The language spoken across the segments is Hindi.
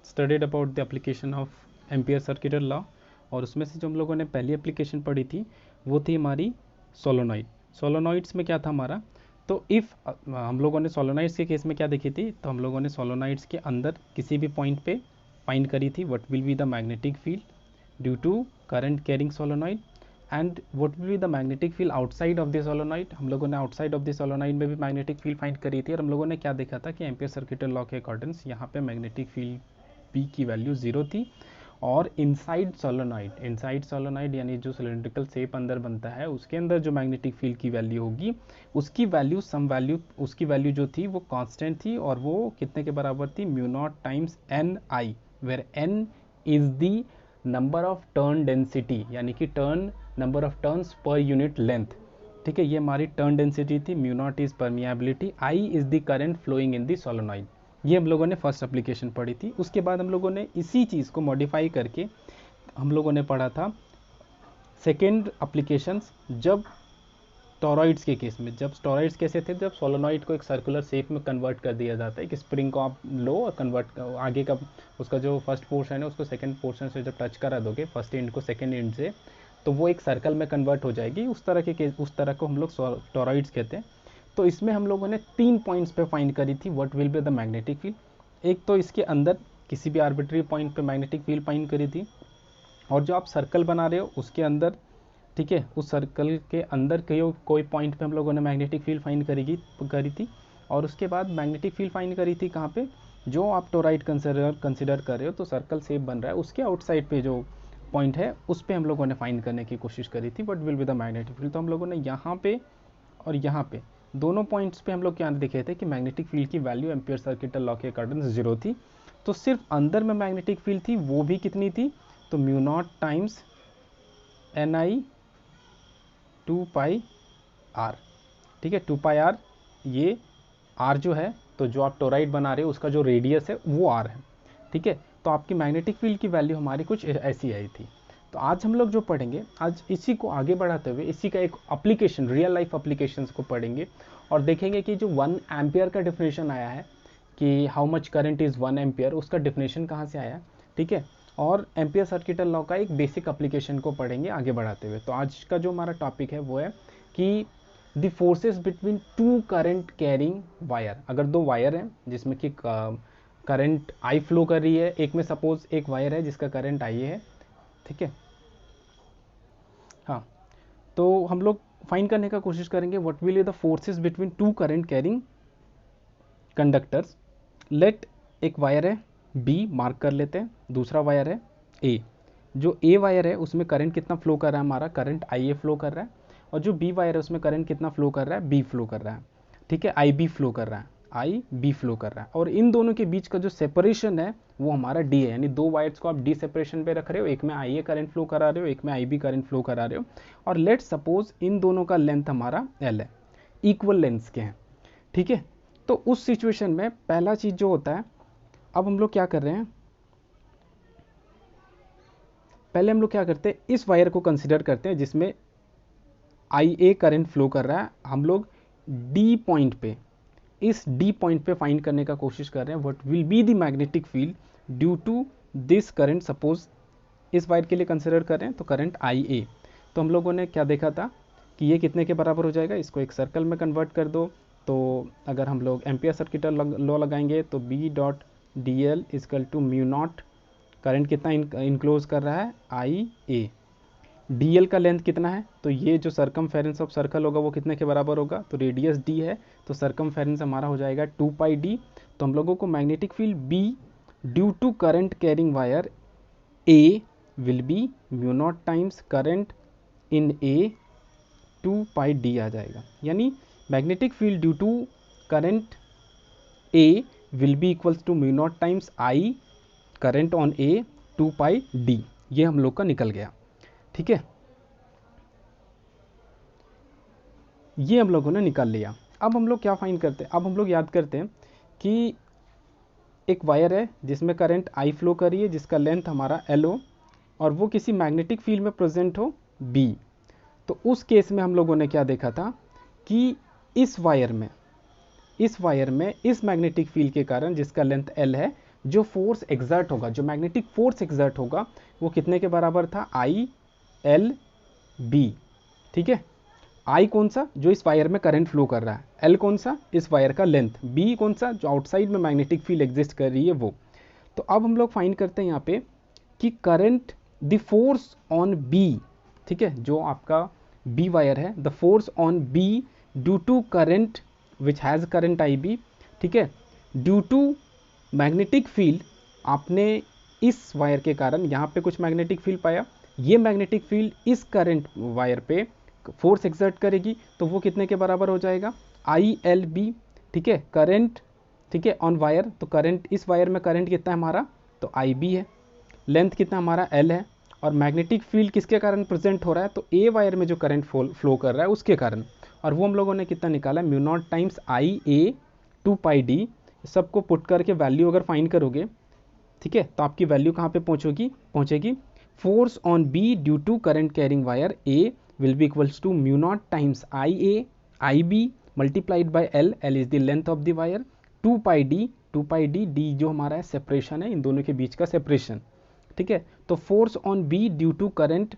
Studied about the application of ampere circuital law, और उसमें से जो हम लोगों ने पहली एप्लीकेशन पढ़ी थी वो थी हमारी सोलोनॉइड। सोलोनॉइड्स में क्या था हमारा, तो इफ़ हम लोगों ने सोलोनॉइड्स के केस में क्या देखी थी, तो हम लोगों ने सोलोनॉइड्स के अंदर किसी भी पॉइंट पे फाइंड करी थी what will be the magnetic field due to current carrying solenoid, and what will be the magnetic field outside of the solenoid. हम लोगों ने आउटसाइड ऑफ द सोलोनॉइड में भी मैग्नेटिक फील्ड फाइंड करी थी, और हम लोगों ने क्या देखा था कि एम्पियर सर्किटल लॉ के अकॉर्डिंग यहाँ पे मैग्नेटिक फील्ड बी की वैल्यू 0 थी, और इनसाइड सोलोनॉइड यानी जो सिलेंड्रिकल शेप अंदर बनता है उसके अंदर जो मैग्नेटिक फील्ड की वैल्यू होगी उसकी वैल्यू जो थी वो कांस्टेंट थी, और वो कितने के बराबर थी, mu naught times n i, where n is the number of turn density, यानी कि number of turns per unit length. ठीक है, ये हमारी टर्न डेंसिटी थी, mu naught is permeability, i is the current flowing in the solenoid. ये हम लोगों ने फर्स्ट एप्लीकेशन पढ़ी थी। उसके बाद हम लोगों ने इसी चीज़ को मॉडिफाई करके हम लोगों ने पढ़ा था सेकेंड एप्लीकेशंस, जब टॉरॉइड्स के केस में। जब टॉरॉइड्स कैसे थे, जब सोलोनॉइड को एक सर्कुलर शेप में कन्वर्ट कर दिया जाता है, एक स्प्रिंग को आप लो और कन्वर्ट आगे का उसका जो फर्स्ट पोर्शन है उसको सेकंड पोर्शन से जब टच करा दोगे फर्स्ट एंड को सेकंड एंड से, तो वो एक सर्कल में कन्वर्ट हो जाएगी। उस तरह को हम लोग टॉरॉइड्स कहते हैं। तो इसमें हम लोगों ने 3 पॉइंट्स पे फाइंड करी थी what will be the magnetic field. एक तो इसके अंदर किसी भी आर्बिट्री पॉइंट पे मैग्नेटिक फील्ड फाइंड करी थी, और जो आप सर्कल बना रहे हो उसके अंदर, ठीक है, उस सर्कल के अंदर कोई पॉइंट पे हम लोगों ने मैग्नेटिक फील्ड फाइंड करी थी। और उसके बाद मैग्नेटिक फील्ड फाइंड करी थी कहाँ पे, जो आप टोराइड कंसिडर कर रहे हो, तो सर्कल शेप बन रहा है उसके आउटसाइड पे जो पॉइंट है उस पर हम लोगों ने फाइंड करने की कोशिश करी थी what will be the magnetic field. तो हम लोगों ने यहाँ पे और यहाँ पे दोनों पॉइंट्स पे हम लोग क्या देखे थे कि मैग्नेटिक फील्ड की वैल्यू एम्पियर सर्किटल लॉ के अकॉर्डिंग 0 थी। तो सिर्फ अंदर में मैग्नेटिक फील्ड थी, वो भी कितनी थी, तो mu naught times n i 2 pi r. ठीक है, 2 पाई आर, ये आर जो है, तो जो आप टोराइड बना रहे हो उसका जो रेडियस है वो आर है। ठीक है, तो आपकी मैग्नेटिक फील्ड की वैल्यू हमारी कुछ ऐसी आई थी। तो आज हम लोग जो पढ़ेंगे, आज इसी को आगे बढ़ाते हुए इसी का एक एप्लीकेशन, रियल लाइफ एप्लीकेशंस को पढ़ेंगे, और देखेंगे कि जो 1 एम्पियर का डिफिनेशन आया है कि how much current is 1 ampere, उसका डिफिनेशन कहाँ से आया। ठीक है, और एम्पियर सर्किटल लॉ का एक बेसिक एप्लीकेशन को पढ़ेंगे आगे बढ़ाते हुए। तो आज का जो हमारा टॉपिक है वो है कि the forces between 2 current carrying wire. अगर 2 वायर हैं जिसमें कि करंट आई फ्लो कर रही है, एक में सपोज एक वायर है जिसका करंट आई है, ठीक है, हाँ, तो हम लोग फाइंड करने का कोशिश करेंगे what will be the forces between 2 current carrying conductors. Let एक वायर है बी, मार्क कर लेते हैं, दूसरा वायर है ए। जो ए वायर है उसमें करंट कितना फ्लो कर रहा है, हमारा करंट आई ए फ्लो कर रहा है, और जो बी वायर है उसमें करंट कितना फ्लो कर रहा है, बी फ्लो कर रहा है। ठीक है, आई बी फ्लो कर रहा है, आई बी फ्लो कर रहा है, और इन दोनों के बीच का जो सेपरेशन है वो हमारा डी है, यानी 2 वायर्स को आप डी सेपरेशन पे रख रहे हो, एक में आई ए करंट फ्लो करा रहे हो, एक में आई बी करंट फ्लो करा रहे हो, और लेट सपोज इन दोनों का लेंथ हमारा एल है, इक्वल लेंथ के हैं। ठीक है, तो उस सिचुएशन में पहला चीज जो होता है, अब हम लोग क्या कर रहे हैं, पहले हम लोग क्या करते हैं, इस वायर को कंसिडर करते हैं जिसमें आई ए करंट फ्लो कर रहा है। हम लोग डी पॉइंट पे, इस डी पॉइंट पे फाइंड करने का कोशिश कर रहे हैं what will be the magnetic field due to this current. Suppose इस वायर के लिए कंसिडर कर रहे हैं तो करंट आई ए, तो हम लोगों ने क्या देखा था कि ये कितने के बराबर हो जाएगा, इसको एक सर्कल में कन्वर्ट कर दो। तो अगर हम लोग एम्पियर सर्किटल लॉ लगाएंगे तो b dot d l is equal to mu naught, current कितना इनक्लोज कर रहा है, आई ए, डी एल का लेंथ कितना है, तो ये जो सर्कमफेरेंस ऑफ सर्कल होगा वो कितने के बराबर होगा, तो रेडियस डी है, तो सर्कमफेरेंस हमारा हो जाएगा 2 पाई डी। तो हम लोगों को magnetic field B due to current carrying wire A will be mu naught times current in A 2 pi D आ जाएगा, यानी magnetic field due to current A will be equals to mu naught times I current on A 2 pi D. ये हम लोग का निकल गया। ठीक है, ये हम लोगों ने निकाल लिया। अब हम लोग क्या फाइंड करते हैं, अब हम लोग याद करते हैं कि एक वायर है जिसमें करंट आई फ्लो कर रही है, जिसका लेंथ हमारा एल हो, और वो किसी मैग्नेटिक फील्ड में प्रेजेंट हो बी। तो उस केस में हम लोगों ने क्या देखा था कि इस वायर में इस मैग्नेटिक फील्ड के कारण जिसका लेंथ एल है, जो फोर्स एग्जर्ट होगा, जो मैग्नेटिक फोर्स एग्जर्ट होगा वो कितने के बराबर था, आई एल बी। ठीक है, आई कौन सा, जो इस वायर में करंट फ्लो कर रहा है, एल कौन सा, इस वायर का लेंथ, बी कौन सा, जो आउटसाइड में मैग्नेटिक फील्ड एग्जिस्ट कर रही है वो। तो अब हम लोग फाइंड करते हैं यहाँ पे कि current, the force on b, ठीक है, जो आपका बी वायर है, the force on B due to current which has current i b, ठीक है, ड्यू टू मैग्नेटिक फील्ड, आपने इस वायर के कारण यहाँ पे कुछ मैग्नेटिक फील्ड पाया, ये मैग्नेटिक फील्ड इस करंट वायर पे फोर्स एक्सर्ट करेगी, तो वो कितने के बराबर हो जाएगा, आई एल बी। ठीक है, करंट, ठीक है, ऑन वायर, तो करंट, इस वायर में करंट कितना है हमारा, तो आई बी है, लेंथ कितना हमारा एल है, और मैग्नेटिक फील्ड किसके कारण प्रेजेंट हो रहा है, तो ए वायर में जो करंट फ्लो कर रहा है उसके कारण, और वो हम लोगों ने कितना निकाला, mu naught times i a 2 pi d. सबको पुट करके वैल्यू अगर फाइंड करोगे, ठीक है, तो आपकी वैल्यू कहाँ पे पहुँचेगी, force on B due to current carrying wire A will be equals to mu naught times i a i b multiplied by l, l is the length of the wire, 2 pi d, d जो हमारा है सेपरेशन है, इन दोनों के बीच का सेपरेशन। ठीक है, तो force on B due to current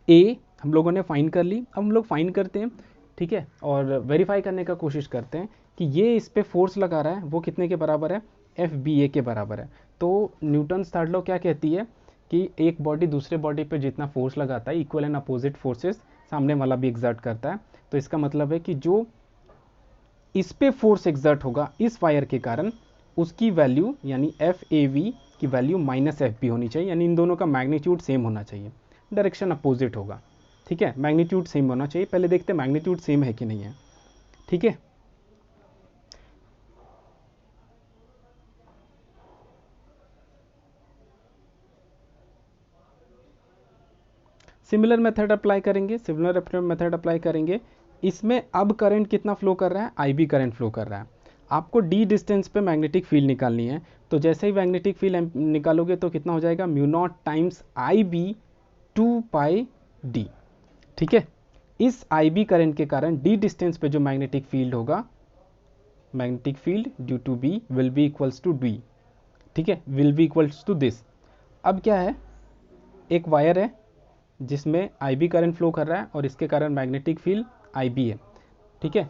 A हम लोगों ने फाइंड कर ली। अब हम लोग फाइंड करते हैं, ठीक है, और वेरीफाई करने का कोशिश करते हैं कि ये इस पे फोर्स लगा रहा है वो कितने के बराबर है, एफ बी ए के बराबर है। तो न्यूटन्स थर्ड लॉ क्या कहती है कि एक बॉडी दूसरे बॉडी पे जितना फोर्स लगाता है, इक्वल एंड अपोजिट फोर्सेस सामने वाला भी एग्जर्ट करता है। तो इसका मतलब है कि जो इस पे फोर्स एग्जर्ट होगा इस वायर के कारण, उसकी वैल्यू यानी एफ ए वी की वैल्यू माइनस एफ बी होनी चाहिए, यानी इन दोनों का मैग्नीट्यूड सेम होना चाहिए, डायरेक्शन अपोजिट होगा। ठीक है, मैग्नीट्यूड सेम होना चाहिए। पहले देखते हैं मैग्नीट्यूड सेम है कि नहीं है। ठीक है, सिमिलर मेथड अप्लाई करेंगे, इसमें अब करंट कितना फ्लो कर रहा है, आई बी करंट फ्लो कर रहा है। आपको डी डिस्टेंस पे मैग्नेटिक फील्ड निकालनी है, तो जैसे ही मैग्नेटिक फील्ड निकालोगे तो कितना हो जाएगा, mu naught times i b 2 pi d. ठीक है, इस आई बी करंट के कारण डी डिस्टेंस पे जो मैग्नेटिक फील्ड होगा, magnetic field due to b will be equals to d. ठीक है, will be equals to this. अब क्या है, एक वायर है जिसमें आई बी करंट फ्लो कर रहा है और इसके कारण मैग्नेटिक फील्ड आई बी है। ठीक है,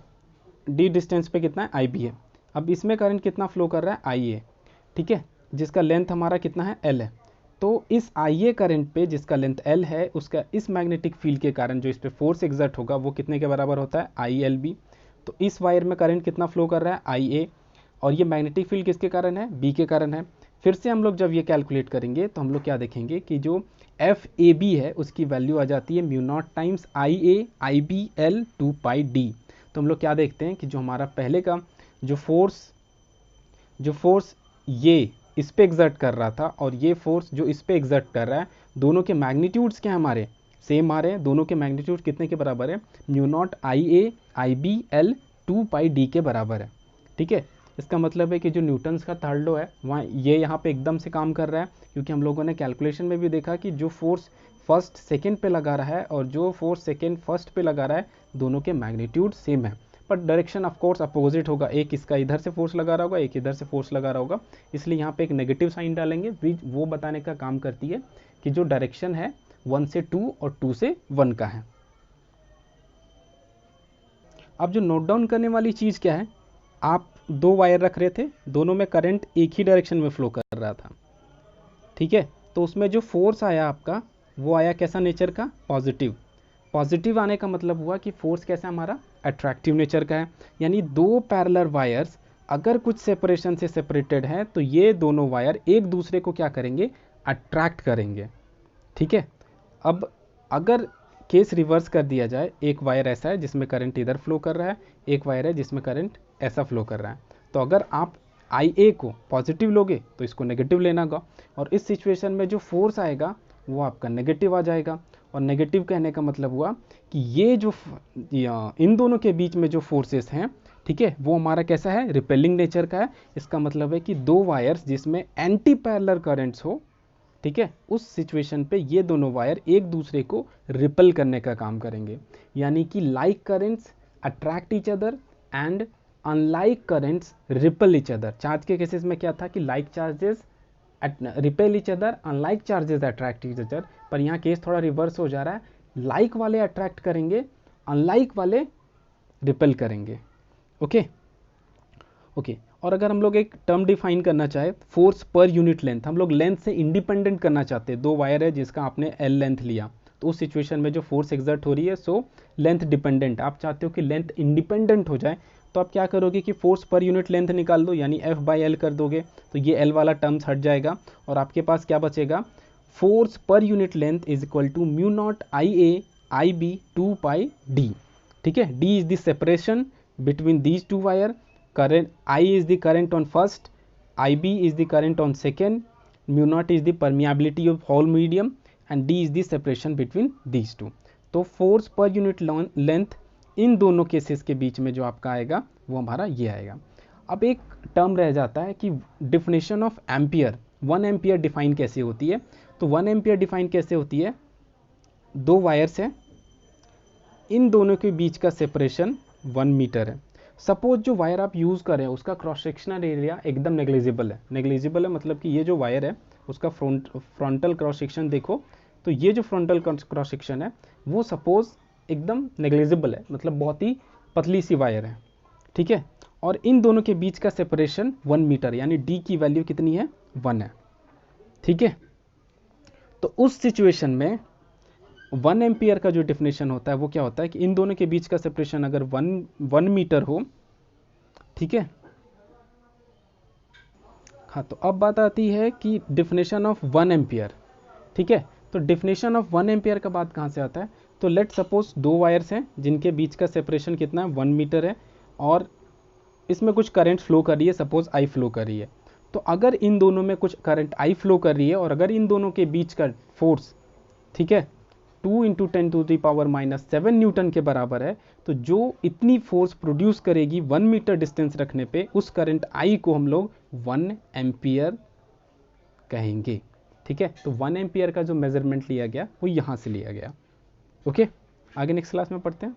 डी डिस्टेंस पे कितना है, आई बी है। अब इसमें करंट कितना फ्लो कर रहा है, आई ए। ठीक है, जिसका लेंथ हमारा कितना है, एल है। तो इस आई ए करंट पे जिसका लेंथ एल है, उसका इस मैग्नेटिक फील्ड के कारण जो इस पे फोर्स एग्जर्ट होगा वो कितने के बराबर होता है, आई एल बी। तो इस वायर में करंट कितना फ्लो कर रहा है, आई ए, और ये मैग्नेटिक फील्ड किसके कारण है, बी के कारण है। फिर से हम लोग जब ये कैलकुलेट करेंगे तो हम लोग क्या देखेंगे कि जो एफ ए बी है उसकी वैल्यू आ जाती है mu naught times i a i b l 2 pi d. तो हम लोग क्या देखते हैं कि जो हमारा पहले का जो फोर्स ये इस पे एग्जर्ट कर रहा था और ये फोर्स जो इस पे एग्जर्ट कर रहा है, दोनों के मैग्नीट्यूड्स क्या हमारे सेम आ रहे हैं। दोनों के मैग्नीट्यूड कितने के बराबर है, mu naught i a i b l 2 pi D के बराबर है। ठीक है, इसका मतलब है कि जो न्यूटन्स का थर्ड लॉ है वहाँ ये यहाँ पे एकदम से काम कर रहा है, क्योंकि हम लोगों ने कैलकुलेशन में भी देखा कि जो फोर्स फर्स्ट सेकेंड पे लगा रहा है और जो फोर्स सेकेंड फर्स्ट पे लगा रहा है, दोनों के मैग्नीट्यूड सेम है, पर डायरेक्शन ऑफ कोर्स अपोजिट होगा। एक इसका इधर से फोर्स लगा रहा होगा, एक इधर से फोर्स लगा रहा होगा, इसलिए यहाँ पे एक नेगेटिव साइन डालेंगे, वो बताने का काम करती है कि जो डायरेक्शन है 1 से 2 और 2 से 1 का है। अब जो नोट डाउन करने वाली चीज़ क्या है, आप 2 वायर रख रहे थे, दोनों में करंट एक ही डायरेक्शन में फ्लो कर रहा था। ठीक है, तो उसमें जो फोर्स आया आपका वो आया कैसा नेचर का, पॉजिटिव आने का मतलब हुआ कि फोर्स कैसा हमारा अट्रैक्टिव नेचर का है। यानी 2 पैरेलल वायर्स अगर कुछ सेपरेशन से सेपरेटेड हैं तो ये दोनों वायर एक दूसरे को क्या करेंगे, अट्रैक्ट करेंगे। ठीक है, अब अगर केस रिवर्स कर दिया जाए, एक वायर ऐसा है जिसमें करंट इधर फ्लो कर रहा है, एक वायर है जिसमें करंट ऐसा फ्लो कर रहा है, तो अगर आप आई ए को पॉजिटिव लोगे तो इसको नेगेटिव लेना होगा, और इस सिचुएशन में जो फोर्स आएगा वो आपका नेगेटिव आ जाएगा। और नेगेटिव कहने का मतलब हुआ कि ये जो इन दोनों के बीच में जो फोर्सेस हैं, ठीक है, वो हमारा कैसा है, रिपेलिंग नेचर का है। इसका मतलब है कि 2 वायर्स जिसमें एंटी पैरेलल करंट्स हो, ठीक है, उस सिचुएशन पे ये दोनों वायर एक दूसरे को रिपेल करने का काम करेंगे। यानी कि like currents attract each other and unlike currents ripple each other. Charge के केसेस में क्या था कि like charges repel each other, unlike charges attract each other. पर यहाँ केस थोड़ा रिवर्स हो जा रहा है, लाइक वाले अट्रैक्ट करेंगे, अनलाइक वाले रिपेल करेंगे। Okay okay. और अगर हम लोग एक टर्म डिफाइन करना चाहे, फोर्स पर यूनिट लेंथ, हम लोग लेंथ से इंडिपेंडेंट करना चाहते हैं। दो वायर है जिसका आपने एल लेंथ लिया, तो उस सिचुएशन में जो फोर्स एक्सर्ट हो रही है सो लेंथ डिपेंडेंट। आप चाहते हो कि लेंथ इंडिपेंडेंट हो जाए, तो आप क्या करोगे कि फोर्स पर यूनिट लेंथ निकाल दो, यानी एफ बाई एल कर दोगे, तो ये एल वाला टर्म्स हट जाएगा और आपके पास क्या बचेगा, force per unit length is equal to mu naught i a i b 2 pi d. ठीक है, d is the separation between these two wire, current I is the current on first, IB is the current on second, mu naught is the permeability of whole medium and D is the separation between these two। तो force per unit length in दोनों केसेस के बीच में जो आपका आएगा वो हमारा ये आएगा। अब एक टर्म रह जाता है कि definition of ampere, 1 ampere define कैसे होती है। तो 1 एम्पियर डिफाइन कैसे होती है, दो वायर्स है, इन दोनों के बीच का सेपरेशन 1 मीटर है। सपोज जो वायर आप यूज़ कर रहे हैं उसका क्रॉस सेक्शनल एरिया एकदम नेग्लिजिबल है। नेग्लिजिबल है मतलब कि ये जो वायर है उसका फ्रंटल क्रॉस सेक्शन देखो, तो ये जो फ्रंटल क्रॉस सेक्शन है वो सपोज एकदम नेग्लिजिबल है, मतलब बहुत ही पतली सी वायर है। ठीक है, और इन दोनों के बीच का सेपरेशन 1 मीटर, यानी डी की वैल्यू कितनी है, 1 है। ठीक है, तो उस सिचुएशन में 1 एम्पियर का जो डिफिनेशन होता है वो क्या होता है कि इन दोनों के बीच का सेपरेशन अगर 1 मीटर हो। ठीक है, हाँ, तो अब बात आती है कि डिफिनेशन ऑफ 1 एम्पियर। ठीक है, तो डिफिनेशन ऑफ 1 एम्पियर का बात कहाँ से आता है, तो लेट सपोज दो वायर्स हैं जिनके बीच का सेपरेशन कितना है, 1 मीटर है, और इसमें कुछ करंट फ्लो कर रही है, सपोज आई फ्लो कर रही है। तो अगर इन दोनों में कुछ करंट आई फ्लो कर रही है और अगर इन दोनों के बीच का फोर्स, ठीक है, 2 × 10⁻⁻7 न्यूटन के बराबर है, तो जो इतनी फोर्स प्रोड्यूस करेगी 1 मीटर डिस्टेंस रखने पे, उस करंट आई को हम लोग 1 एम्पियर कहेंगे। ठीक है, तो 1 एम्पियर का जो मेजरमेंट लिया गया वो यहाँ से लिया गया। ओके, आगे नेक्स्ट क्लास में पढ़ते हैं।